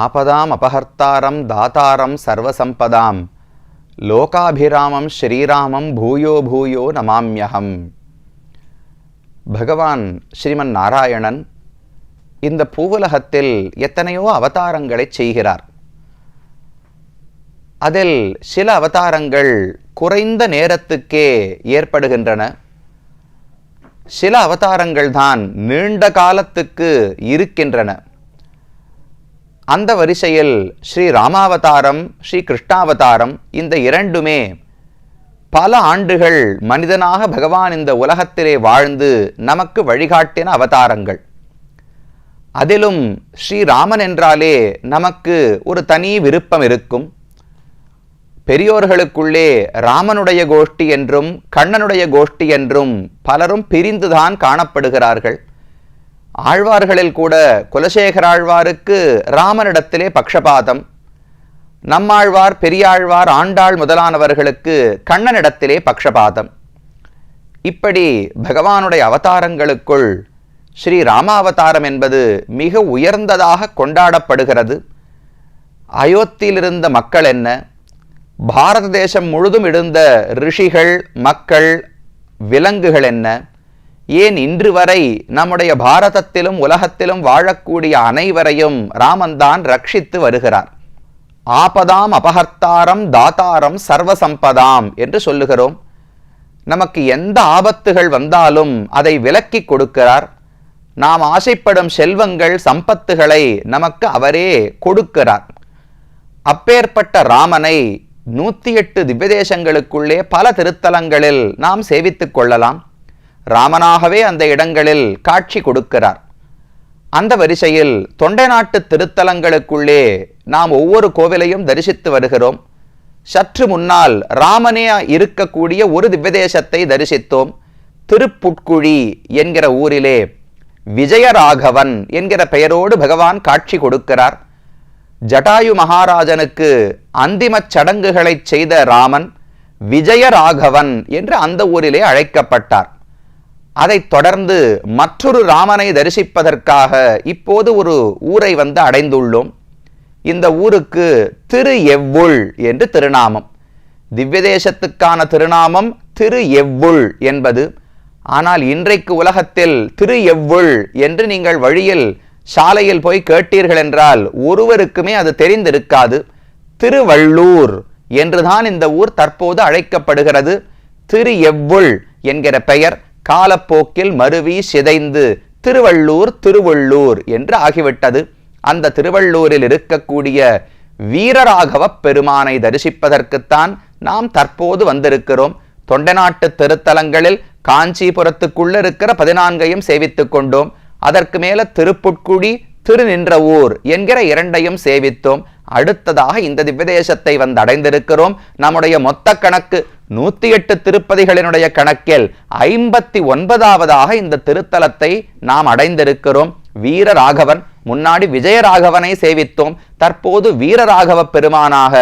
ஆபதாம் அபஹர்த்தாரம் தாத்தாரம் சர்வசம்பதாம் லோகாபிராமம் ஸ்ரீராமம் பூயோ பூயோ நமாம்யகம். பகவான் ஸ்ரீமன் நாராயணன் இந்த பூவுலகத்தில் எத்தனையோ அவதாரங்களை செய்கிறார். அதில் சில அவதாரங்கள் குறைந்த நேரத்துக்கே ஏற்படுகின்றன. சில அவதாரங்கள் தான் நீண்ட காலத்துக்கு இருக்கின்றன. அந்த வரிசையில் ஸ்ரீ ராமாவதாரம், ஸ்ரீ கிருஷ்ணாவதாரம் இந்த இரண்டுமே பல ஆண்டுகள் மனிதனாக பகவான் இந்த உலகத்திலே வாழ்ந்து நமக்கு வழிகாட்டின அவதாரங்கள். அதிலும் ஸ்ரீராமன் என்றாலே நமக்கு ஒரு தனி விருப்பம் இருக்கும். பெரியோர்களுக்குள்ளே ராமனுடைய கோஷ்டி என்றும் கண்ணனுடைய கோஷ்டி என்றும் பலரும் பிரிந்துதான் காணப்படுகிறார்கள். ஆழ்வார்களில் கூட குலசேகர ஆழ்வாருக்கு ராமனிடத்திலே பக்ஷபாதம், நம்மாழ்வார், பெரியாழ்வார், ஆண்டாள் முதலானவர்களுக்கு கண்ணனிடத்திலே பக்ஷபாதம். இப்படி பகவானுடைய அவதாரங்களுக்குள் ஸ்ரீ ராமாவதாரம் என்பது மிக உயர்ந்ததாக கொண்டாடப்படுகிறது. அயோத்தியில் இருந்த மக்கள் என்ன, பாரத தேசம் முழுதும் இருந்த ரிஷிகள், மக்கள், விலங்குகள் என்ன, ஏன் இன்று வரை நம்முடைய பாரதத்திலும் உலகத்திலும் வாழக்கூடிய அனைவரையும் ராமன்தான் ரட்சித்து வருகிறார். ஆபதாம் அபஹர்த்தாரம் தாத்தாரம் சர்வசம்பதாம் என்று சொல்லுகிறோம். நமக்கு எந்த ஆபத்துகள் வந்தாலும் அதை விலக்கி கொடுக்கிறார். நாம் ஆசைப்படும் செல்வங்கள், சம்பத்துகளை நமக்கு அவரே கொடுக்கிறார். அப்பேற்பட்ட ராமனை 108 திவ்யதேசங்களுக்குள்ளே பல திருத்தலங்களில் நாம் சேவித்துக் கொள்ளலாம். ராமனாகவே அந்த இடங்களில் காட்சி கொடுக்கிறார். அந்த வரிசையில் தொண்டை நாட்டு திருத்தலங்களுக்குள்ளே நாம் ஒவ்வொரு கோவிலையும் தரிசித்து வருகிறோம். சற்று முன்னால் ராமனே இருக்கக்கூடிய ஒரு திவ்யதேசத்தை தரிசித்தோம். திருப்புட்குழி என்கிற ஊரிலே விஜயராகவன் என்கிற பெயரோடு பகவான் காட்சி கொடுக்கிறார். ஜட்டாயு மகாராஜனுக்கு அந்திம சடங்குகளை செய்த ராமன் விஜயராகவன் என்று அந்த ஊரிலே அழைக்கப்பட்டார். அதைத் தொடர்ந்து மற்றொரு ராமனை தரிசிப்பதற்காக இப்போது ஒரு ஊரை வந்து அடைந்துள்ளோம். இந்த ஊருக்கு திரு எவ்வுள் என்று திருநாமம். திவ்யதேசத்துக்கான திருநாமம் திரு எவ்வுள் என்பது. ஆனால் இன்றைக்கு உலகத்தில் திரு எவ்வுள் என்று நீங்கள் வழியில் சாலையில் போய் கேட்டீர்கள் என்றால் ஒருவருக்குமே அது தெரிந்திருக்காது. திருவள்ளூர் என்றுதான் இந்த ஊர் தற்போது அழைக்கப்படுகிறது. திரு எவ்வுள் என்கிற பெயர் காலப்போக்கில் மருவி சிதைந்து திருவள்ளூர் திருவள்ளூர் என்று ஆகிவிட்டது. அந்த திருவள்ளூரில் இருக்கக்கூடிய வீரராகவ பெருமானை தரிசிப்பதற்குத்தான் நாம் தற்போது வந்திருக்கிறோம். தொண்டை நாட்டு திருத்தலங்களில் காஞ்சிபுரத்துக்குள்ள இருக்கிற 14ஐயும் சேவித்துக் கொண்டோம். அதற்கு மேல திருப்புட்குழி, திருநின்ற ஊர் என்கிற 2ஐயும் சேவித்தோம். அடுத்ததாக இந்த திவ்யதேசத்தை வந்து அடைந்திருக்கிறோம். நம்முடைய மொத்த கணக்கு 108 திருப்பதிகளினுடைய கணக்கில் 59வதாக இந்த திருத்தலத்தை நாம் அடைந்திருக்கிறோம். வீரராகவன், முன்னாடி விஜயராகவனை சேவித்தோம். தற்போது வீரராகவ பெருமானாக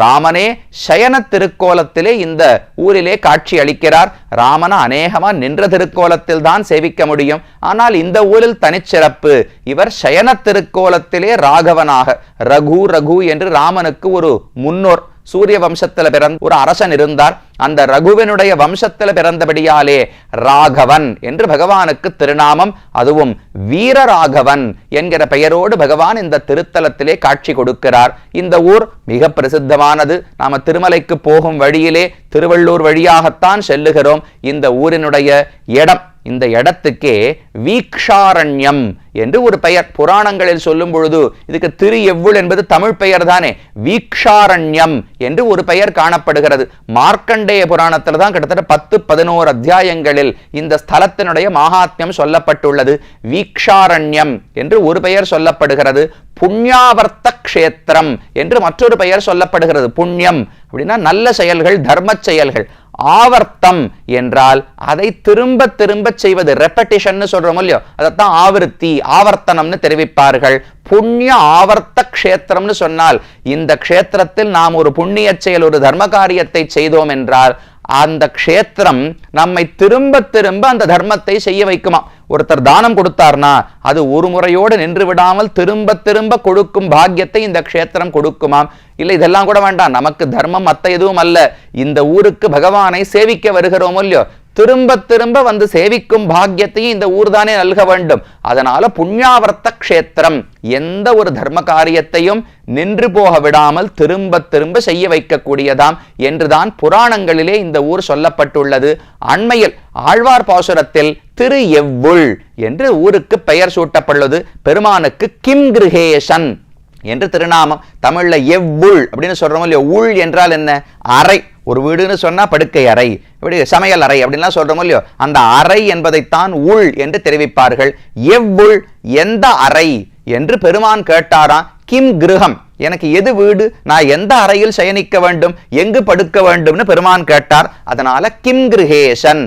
ராமனே சயன திருக்கோலத்திலே இந்த ஊரிலே காட்சி அளிக்கிறார். ராமன அநேகமா நின்ற திருக்கோலத்தில் தான் சேவிக்க முடியும். ஆனால் இந்த ஊரில் தனிச்சிறப்பு, இவர் சயன திருக்கோலத்திலே ராகவனாக, ரகு ரகு என்று ராமனுக்கு ஒரு முன்னோர் சூரிய வம்சத்தில் பிறந்த ஒரு அரசன் இருந்தார். அந்த ரகுவனுடைய வம்சத்தில் பிறந்தபடியாலே ராகவன் என்று பகவானுக்கு திருநாமம். அதுவும் வீரராகவன் என்கிற பெயரோடு பகவான் இந்த திருத்தலத்திலே காட்சி கொடுக்கிறார். இந்த ஊர் மிக பிரசித்தமானது. நாம திருமலைக்கு போகும் வழியிலே திருவள்ளூர் வழியாகத்தான் செல்லுகிறோம். இந்த ஊரினுடைய இடம், இந்த இடத்துக்கே வீக்ஷாரண்யம் என்று ஒரு பெயர். புராணங்களில் சொல்லும் பொழுது இதுக்கு திரு எவ்வுள் என்பது தமிழ் பெயர் தானே. வீக்ஷாரண்யம் என்று ஒரு பெயர் காணப்படுகிறது. மார்க்கண்டேய புராணத்தில் தான் கிட்டத்தட்ட 10-11 அத்தியாயங்களில் இந்த ஸ்தலத்தினுடைய மகாத்மியம் சொல்லப்பட்டுள்ளது. வீக்ஷாரண்யம் என்று ஒரு பெயர் சொல்லப்படுகிறது. புண்ணியாவர்த்த க்ஷேத்திரம் என்று மற்றொரு பெயர் சொல்லப்படுகிறது. புண்ணியம் அப்படின்னா நல்ல செயல்கள், தர்ம செயல்கள். ஆவர்த்தம் என்றால் அதை திரும்ப திரும்ப செய்வது, ரெப்படிஷன் சொல்றோம் இல்லையோ, அதைத்தான் ஆவர்த்தி, ஆவர்த்தனம்னு தெரிவிப்பார்கள். புண்ணிய ஆவர்த்த க்ஷேத்திரம்னு சொன்னால் இந்த க்ஷேத்திரத்தில் நாம் ஒரு புண்ணிய செயல், ஒரு தர்ம காரியத்தை செய்தோம் என்றால் அந்த க்ஷேத்திரம் நம்மை திரும்ப திரும்ப அந்த தர்மத்தை செய்ய வைக்குமா. ஒருத்தர் தானம் கொடுத்தார்னா அது ஒரு முறையோடு நின்று விடாமல் திரும்ப திரும்ப கொடுக்கும் பாக்கியத்தை இந்த க்ஷேத்திரம் கொடுக்குமாம். இல்லை இதெல்லாம் கூட வேண்டாம், நமக்கு தர்மம் மத்த எதுவும் அல்ல, இந்த ஊருக்கு பகவானை சேவிக்க வருகிறோமோ இல்லையோ, திரும்ப திரும்ப வந்து சேவிக்கும் பாக்கியத்தையும் இந்த ஊர் தானே நல்க வேண்டும். அதனால புண்ணியாவர்த்த க்ஷேத்திரம், எந்த ஒரு தர்ம காரியத்தையும் நின்று போக விடாமல் திரும்ப திரும்ப செய்ய வைக்கக்கூடியதாம் என்றுதான் புராணங்களிலே இந்த ஊர் சொல்லப்பட்டுள்ளது. அண்மையில் ஆழ்வார் பாசுரத்தில் திரு எவ்வுள் என்று ஊருக்கு பெயர் சூட்டப்பட்டுள்ளது. பெருமானுக்கு கிம் கிருஹேஷன் என்று திருநாமம். தமிழ்ல எவ்வுள் அப்படின்னு சொல்றோம் இல்லையா, உள் என்றால் என்ன? அறை. ஒரு வீடுன்னு சொன்னா படுக்கை அறை, இப்படி சமையல் அறை அப்படின்லாம் சொல்றோம் இல்லையோ, அந்த அறை என்பதைத்தான் உள் என்று தெரிவிப்பார்கள். எவ்வுள், எந்த அறை என்று பெருமான் கேட்டாராம். கிம் கிருஹம், எனக்கு எது வீடு, நான் எந்த அறையில் சயனிக்க வேண்டும், எங்கு படுக்க வேண்டும்னு பெருமான் கேட்டார். அதனால கிம் கிருஹேசன்,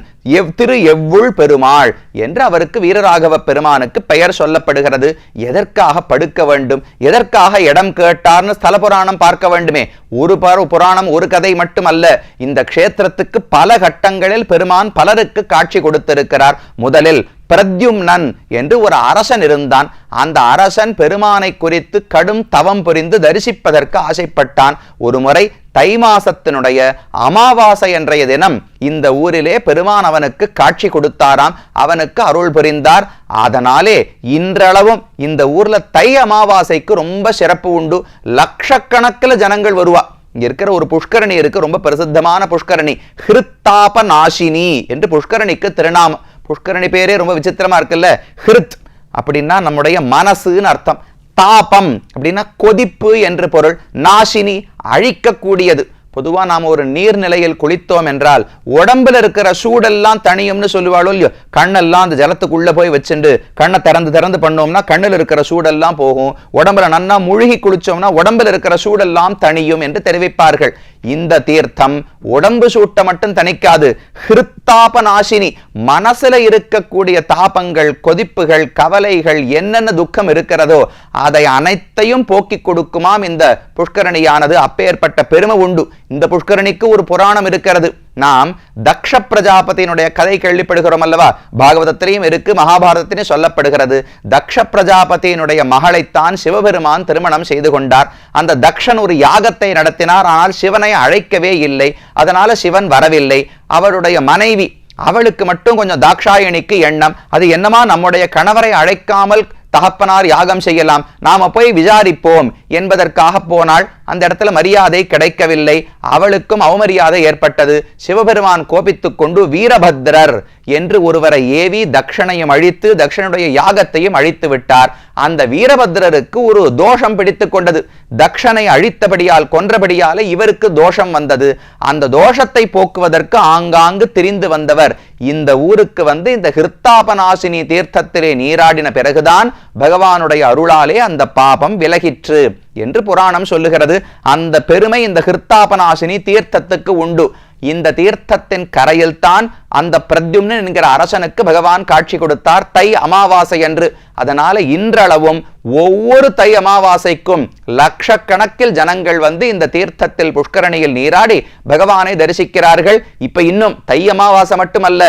திரு எவ்வுள் பெருமாள் என்று அவருக்கு வீரராகவ பெருமானுக்கு பெயர் சொல்லப்படுகிறது. எதற்காக படுக்க வேண்டும், எதற்காக இடம் கேட்டார்னு ஸ்தல புராணம் பார்க்க வேண்டுமே. ஒரு புராணம் ஒரு கதை மட்டுமல்ல, இந்த க்ஷேத்திரத்துக்கு பல கட்டங்களில் பெருமான் பலருக்கு காட்சி கொடுத்திருக்கிறார். முதலில் பிரத்யும்னன் என்று ஒரு அரசன் இருந்தான். அந்த அரசன் பெருமானை குறித்து கடும் தவம் புரிந்து தரிசிப்பதற்கு ஆசைப்பட்டான். ஒரு முறை தை மாசத்தினுடைய அமாவாசை என்றைய தினம் இந்த ஊரிலே பெருமான் அவனுக்கு காட்சி கொடுத்தாராம், அவனுக்கு அருள் புரிந்தார். அதனாலே இன்றளவும் இந்த ஊர்ல தை அமாவாசைக்கு ரொம்ப சிறப்பு உண்டு. லட்சக்கணக்கில் ஜனங்கள் வருவா. இங்க இருக்கிற ஒரு புஷ்கரணி இருக்கு, ரொம்ப பிரசித்தமான புஷ்கரணி, ஹிருத்தாப நாசினி என்று புஷ்கரணிக்கு திருநாமம். புஷ்கரணி பேரே ரொம்ப விசித்திரமா இருக்குல்ல. ஹிருத் அப்படின்னா நம்முடைய மனசுன்னு அர்த்தம், தாபம் அப்படின்னா கொதிப்பு என்று பொருள், நாசினி அழிக்கக்கூடியது. பொதுவா நாம ஒரு நீர்நிலையில் குளித்தோம் என்றால் உடம்புல இருக்கிற சூடெல்லாம் தனியும்னு சொல்லுவாளோ இல்லையோ, கண்ணெல்லாம் அந்த ஜலத்துக்குள்ள போய் வச்சுண்டு கண்ணை திறந்து பண்ணோம்னா கண்ணில் இருக்கிற சூடெல்லாம் போகும். உடம்புல நன்னா முழுகி குளிச்சோம்னா உடம்புல இருக்கிற சூடெல்லாம் தனியும் என்று தெரிவிப்பார்கள். இந்த தீர்த்தம் உடம்பு சூட்ட மட்டும் தணிக்காது, ஹிருத்தாப நாசினி, மனசுல இருக்கக்கூடிய தாபங்கள், கொதிப்புகள், கவலைகள், என்னென்ன துக்கம் இருக்கிறதோ அதை அனைத்தையும் போக்கி கொடுக்குமாம் இந்த புஷ்கரணியானது. அப்பேற்பட்ட பெருமை உண்டு. இந்த புஷ்கரணிக்கு ஒரு புராணம் இருக்கிறது. நாம் தக்ஷ பிரஜாபதியினுடைய கதை கேள்விப்படுகிறோம் அல்லவா, பாகவதத்திலையும் இருக்கு, மகாபாரதத்திலையும் சொல்லப்படுகிறது. தக்ஷ பிரஜாபதியினுடைய மகளைத்தான் சிவபெருமான் திருமணம் செய்து கொண்டார். அந்த தக்ஷன் ஒரு யாகத்தை நடத்தினார், ஆனால் சிவனை அழைக்கவே இல்லை. அதனால சிவன் வரவில்லை. அவருடைய மனைவி, அவளுக்கு மட்டும் கொஞ்சம் தாக்ஷாயணிக்கு எண்ணம், அது என்னமா நம்முடைய கணவரை அழைக்காமல் தகப்பனார் யாகம் செய்யலாம், நாம போய் விசாரிப்போம் என்பதற்காக போனாள். அந்த இடத்துல மரியாதை கிடைக்கவில்லை, அவளுக்கும் அவமரியாதை ஏற்பட்டது. சிவபெருமான் கோபித்துக் கொண்டு வீரபத்ரர் என்று ஒருவரை ஏவி தக்ஷனையும் அழித்து தக்ஷனுடைய யாகத்தையும் அழித்து விட்டார். அந்த வீரபத்ரருக்கு ஒரு தோஷம் பிடித்துக் கொண்டது. தக்ஷனை அழித்தபடியால், கொன்றபடியாலே இவருக்கு தோஷம் வந்தது. அந்த தோஷத்தை போக்குவதற்கு ஆங்காங்கு திரிந்து வந்தவர் இந்த ஊருக்கு வந்து இந்த ஹிருத்தாபநாசினி தீர்த்தத்திலே நீராடின பிறகுதான் பகவானுடைய அருளாலே அந்த பாபம் விலகிற்று என்று புராணம் சொல்லுகிறது. அந்த பெருமை இந்த ஹிருத்தாபநாசினி தீர்த்தத்துக்கு உண்டு. இந்த தீர்த்தத்தின் கரையில் தான் அந்த பிரத்யும்னன் என்கிற அரசனுக்கு பகவான் காட்சி கொடுத்தார் தை அமாவாசை என்று. அதனால இன்றளவும் ஒவ்வொரு தை அமாவாசைக்கும் லட்சக்கணக்கில் ஜனங்கள் வந்து இந்த தீர்த்தத்தில் புஷ்கரணியில் நீராடி பகவானை தரிசிக்கிறார்கள். இப்ப இன்னும் தை அமாவாசை மட்டுமல்ல,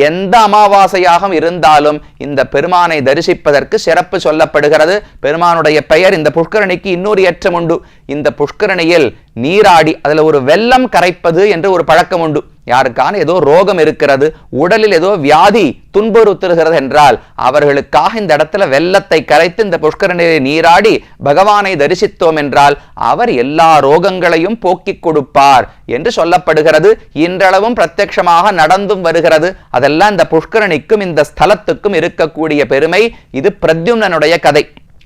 எந்த அமாவாசையாக இருந்தாலும் இந்த பெருமானை தரிசிப்பதற்கு சிறப்பு சொல்லப்படுகிறது. பெருமானுடைய பெயர் இந்த புஷ்கரணிக்கு இன்னொரு ஏற்றம் உண்டு. இந்த புஷ்கரணியில் நீராடி அதுல ஒரு வெல்லம் கரைப்பது என்று ஒரு பழக்கம் உண்டு. யாருக்கான ஏதோ ரோகம் இருக்கிறது, உடலில் ஏதோ வியாதி துன்புறுத்துகிறது என்றால் அவர்களுக்காக இந்த இடத்துல வெல்லத்தை கரைத்து இந்த புஷ்கரணியை நீராடி பகவானை தரிசித்தோம் என்றால் அவர் எல்லா ரோகங்களையும் போக்கிக் கொடுப்பார் என்று சொல்லப்படுகிறது. இன்றளவும் பிரத்யட்சமாக நடந்தும் வருகிறது. அதெல்லாம் இந்த புஷ்கரணிக்கும் இந்த ஸ்தலத்துக்கும் இருக்கக்கூடிய பெருமை. இது பிரத்யும்னனுடைய கதை.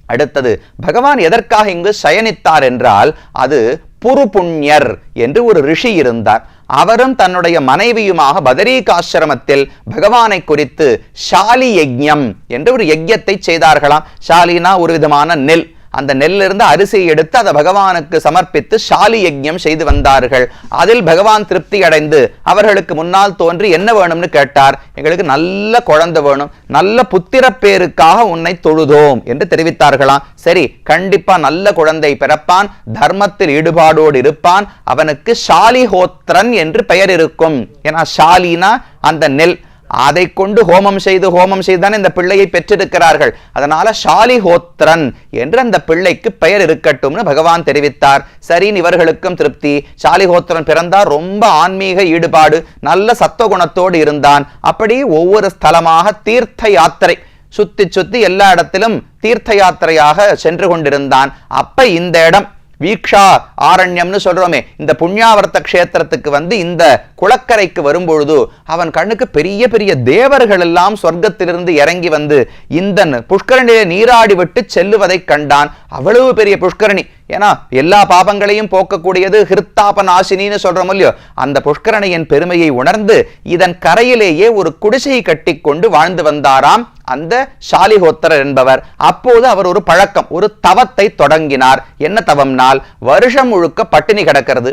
அடுத்தது, பகவான் எதற்காக இங்கு சயனித்தார் என்றால், அது புருபுண்யர் என்று ஒரு ரிஷி இருந்தார். அவரும் தன்னுடைய மனைவியுமாக பதரீகாசிரமத்தில் பகவானை குறித்து ஷாலி யஜ்ஞம் என்று ஒரு யஜ்யத்தை செய்தார்களாம். ஷாலினா ஒரு விதமான நெல். அந்த நெல்லிருந்து அரிசியை எடுத்து அதை பகவானுக்கு சமர்ப்பித்து ஷாலி யஜ்ஞம் செய்து வந்தார்கள். அதில் பகவான் திருப்தி அடைந்து அவர்களுக்கு முன்னால் தோன்றி என்ன வேணும்னு கேட்டார். எங்களுக்கு நல்ல குழந்தை வேணும், நல்ல புத்திர பேருக்காக உன்னை தொழுதோம் என்று தெரிவித்தார்களாம். சரி, கண்டிப்பா நல்ல குழந்தை பிறப்பான், தர்மத்தில் ஈடுபாடோடு இருப்பான், அவனுக்கு ஷாலிஹோத்ரன் என்று பெயர் இருக்கும். ஏன்னா ஷாலினா அந்த நெல், அதை கொண்டு ஹோமம் செய்துதான் இந்த பிள்ளையை பெற்றிருக்கிறார்கள். அதனால ஷாலிஹோத்திரன் என்று அந்த பிள்ளைக்கு பெயர் இருக்கட்டும்னு பகவான் தெரிவித்தார். சரின்னு இவர்களுக்கும் திருப்தி. ஷாலிஹோத்திரன் பிறந்தார், ரொம்ப ஆன்மீக ஈடுபாடு, நல்ல சத்துவகுணத்தோடு இருந்தான். அப்படி ஒவ்வொரு ஸ்தலமாக தீர்த்த யாத்திரை சுத்தி எல்லா இடத்திலும் தீர்த்த யாத்திரையாக சென்று கொண்டிருந்தான். அப்ப இந்த இடம் வீக்ஷா ஆரண்யம்னு சொல்றோமே, இந்த புண்ணியாவர்த்த கஷேத்திரத்துக்கு இந்த குளக்கரைக்கு வரும்பொழுது அவன் கண்ணுக்கு பெரிய பெரிய தேவர்கள் எல்லாம் சொர்க்கத்திலிருந்து இறங்கி இந்த புஷ்கரணியை நீராடி விட்டு செல்லுவதை கண்டான். அவ்வளவு பெரிய புஷ்கரணி. ஏன்னா எல்லா பாபங்களையும் போக்கக்கூடியது ஹிருத்தாப நாசினின்னு சொல்றோம் இல்லையோ, அந்த புஷ்கரணியின் பெருமையை உணர்ந்து இதன் கரையிலேயே ஒரு குடிசை கட்டி கொண்டு வாழ்ந்து வந்தாராம் அந்த ஷாலிஹோத்திரர் என்பவர். அப்போது அவர் ஒரு பழக்கம், ஒரு தவத்தை தொடங்கினார். என்ன தவம்னால், வருஷம் முழுக்க பட்டினி கிடக்கிறது,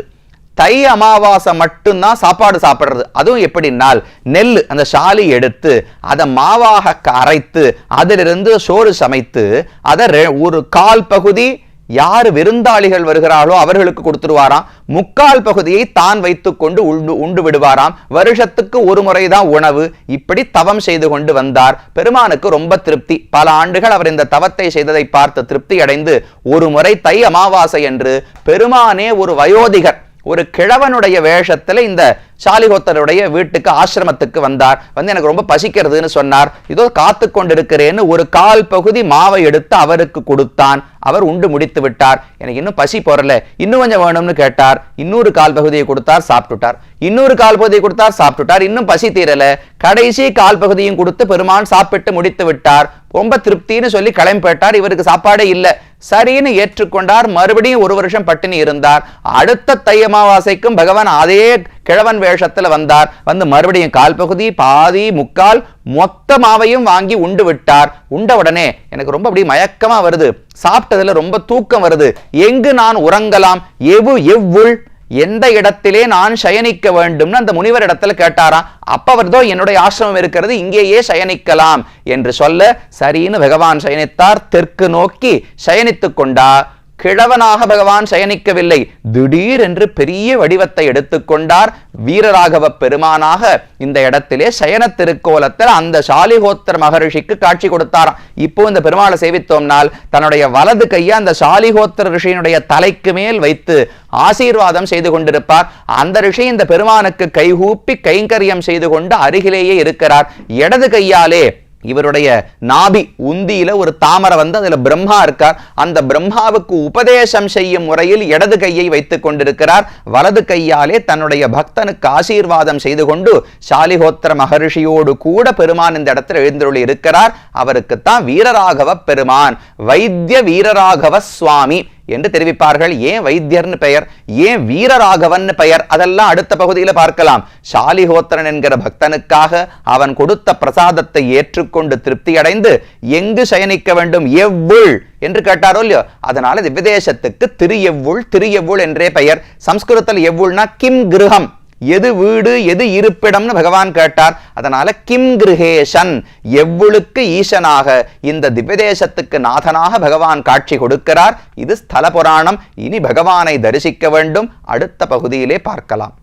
தை அமாவாசை மட்டும்தான் சாப்பாடு சாப்பிடுறது. அதுவும் எப்படின்னால், நெல் அந்த ஷாலி எடுத்து அதை மாவாக அரைத்து அதிலிருந்து சோறு சமைத்து அதை ஒரு கால் பகுதி யாரு விருந்தாளிகள் வருகிறார்களோ அவர்களுக்கு கொடுத்துருவாராம், முக்கால் பகுதியை தான் வைத்துக் கொண்டு உண்டு விடுவாராம். வருஷத்துக்கு ஒரு முறைதான் உணவு. இப்படி தவம் செய்து கொண்டு வந்தார். பெருமானுக்கு ரொம்ப திருப்தி. பல ஆண்டுகள் அவர் இந்த தவத்தை செய்ததை பார்த்து திருப்தி அடைந்து ஒரு முறை தை அமாவாசை என்று பெருமானே ஒரு வயோதிகர், ஒரு கிழவனுடைய வேஷத்துல இந்த ஷாலிஹோத்தருடைய வீட்டுக்கு ஆசிரமத்துக்கு வந்தார். எனக்கு ரொம்ப பசிக்கிறதுன்னு சொன்னார். இதோ காத்து கொண்டிருக்கிறேன்னு ஒரு கால் பகுதி மாவை எடுத்து அவருக்கு கொடுத்தான். அவர் உண்டு முடித்து விட்டார். எனக்கு இன்னும் பசி போறல, இன்னும் கொஞ்சம் வேணும்னு கேட்டார். இன்னொரு கால் பகுதியை கொடுத்தார், சாப்பிட்டுட்டார். இன்னொரு கால் பகுதியை கொடுத்தார், சாப்பிட்டுட்டார். இன்னும் பசி தீரல, கடைசி கால் பகுதியும் கொடுத்து பெருமான் சாப்பிட்டு முடித்து விட்டார். ரொம்ப திருப்தின்னு சொல்லி கிளம்பி போயிட்டார். இவருக்கு சாப்பாடே இல்லை. சரின்னு ஏற்றுக்கொண்டார். மறுபடியும் ஒரு வருஷம் பட்டினி இருந்தார். அடுத்த தை அமாவாசைக்கும் பகவான் அதே கிழவன் வேஷத்துல வந்தார். மறுபடியும் கால் பகுதி, பாதி, முக்கால், மொத்த மாவையும் வாங்கி உண்டு விட்டார். உண்ட உடனே எனக்கு ரொம்ப அப்படி மயக்கமா வருது, சாப்பிட்டதுல ரொம்ப தூக்கம் வருது, எங்கு நான் உறங்கலாம், எவ்வுள் எந்த இடத்திலே நான் சயனிக்க வேண்டும்னு அந்த முனிவர் இடத்துல கேட்டாராம். அப்ப அவர்தோ என்னுடைய ஆசிரமம் இருக்கிறது, இங்கேயே சயனிக்கலாம் என்று சொல்ல சரின்னு பகவான் சயனித்தார். தெற்கு நோக்கி சயனித்துக் கொண்டார். கிழவனாக பகவான் சயனிக்கவில்லை, திடீர் என்று பெரிய வடிவத்தை எடுத்துக்கொண்டார். வீரராகவ பெருமானாக இந்த இடத்திலே சயன திருக்கோலத்தில் அந்த ஷாலிஹோத்திர மகரிஷிக்கு காட்சி கொடுத்தாராம். இப்போ இந்த பெருமாளை சேவித்தோம்னால் தன்னுடைய வலது கையை அந்த ஷாலிஹோத்திர ரிஷியினுடைய தலைக்கு மேல் வைத்து ஆசீர்வாதம் செய்து கொண்டிருப்பார். அந்த ரிஷி இந்த பெருமானுக்கு கைகூப்பி கைங்கரியம் செய்து கொண்டு அருகிலேயே இருக்கிறார். இடது கையாலே இவருடைய நாபி உந்தியில ஒரு தாமரை அதுல பிரம்மா இருக்கார். அந்த பிரம்மாவுக்கு உபதேசம் செய்யும் முறையில் இடது கையை வைத்துக் கொண்டிருக்கிறார். வலது கையாலே தன்னுடைய பக்தனுக்கு ஆசீர்வாதம் செய்து கொண்டு ஷாலிஹோத்திர மகரிஷியோடு கூட பெருமான் இந்த இடத்தில் எழுந்தருளி இருக்கிறார். அவருக்குத்தான் வீரராகவ பெருமான், வைத்திய வீரராகவ சுவாமி என்று தெரிவிப்பார்கள். ஏன் வைத்தியர்னு பெயர், ஏன் வீரராகவன் பெயர், அதெல்லாம் அடுத்த பகுதியில் பார்க்கலாம். ஷாலிஹோத்திரன் என்கிற பக்தனுக்காக அவன் கொடுத்த பிரசாதத்தை ஏற்றுக்கொண்டு திருப்தி அடைந்து எங்கு சயனிக்க வேண்டும், எவ்வுள் என்று கேட்டாரோ இல்லையோ, அதனால திவ்யதேசத்துக்கு திரு என்றே பெயர். சம்ஸ்கிருதத்தில் எவ்வுள்னா கிம் கிருஹம், எது வீடு எது இருப்பிடம்னு பகவான் கேட்டார். அதனால கிம் கிருஹேஷன், எவ்வுளுக்கு ஈசனாக இந்த திவ்யதேசத்துக்கு நாதனாக பகவான் காட்சி கொடுக்கிறார். இது ஸ்தல புராணம். இனி பகவானை தரிசிக்க வேண்டும். அடுத்த பகுதியிலே பார்க்கலாம்.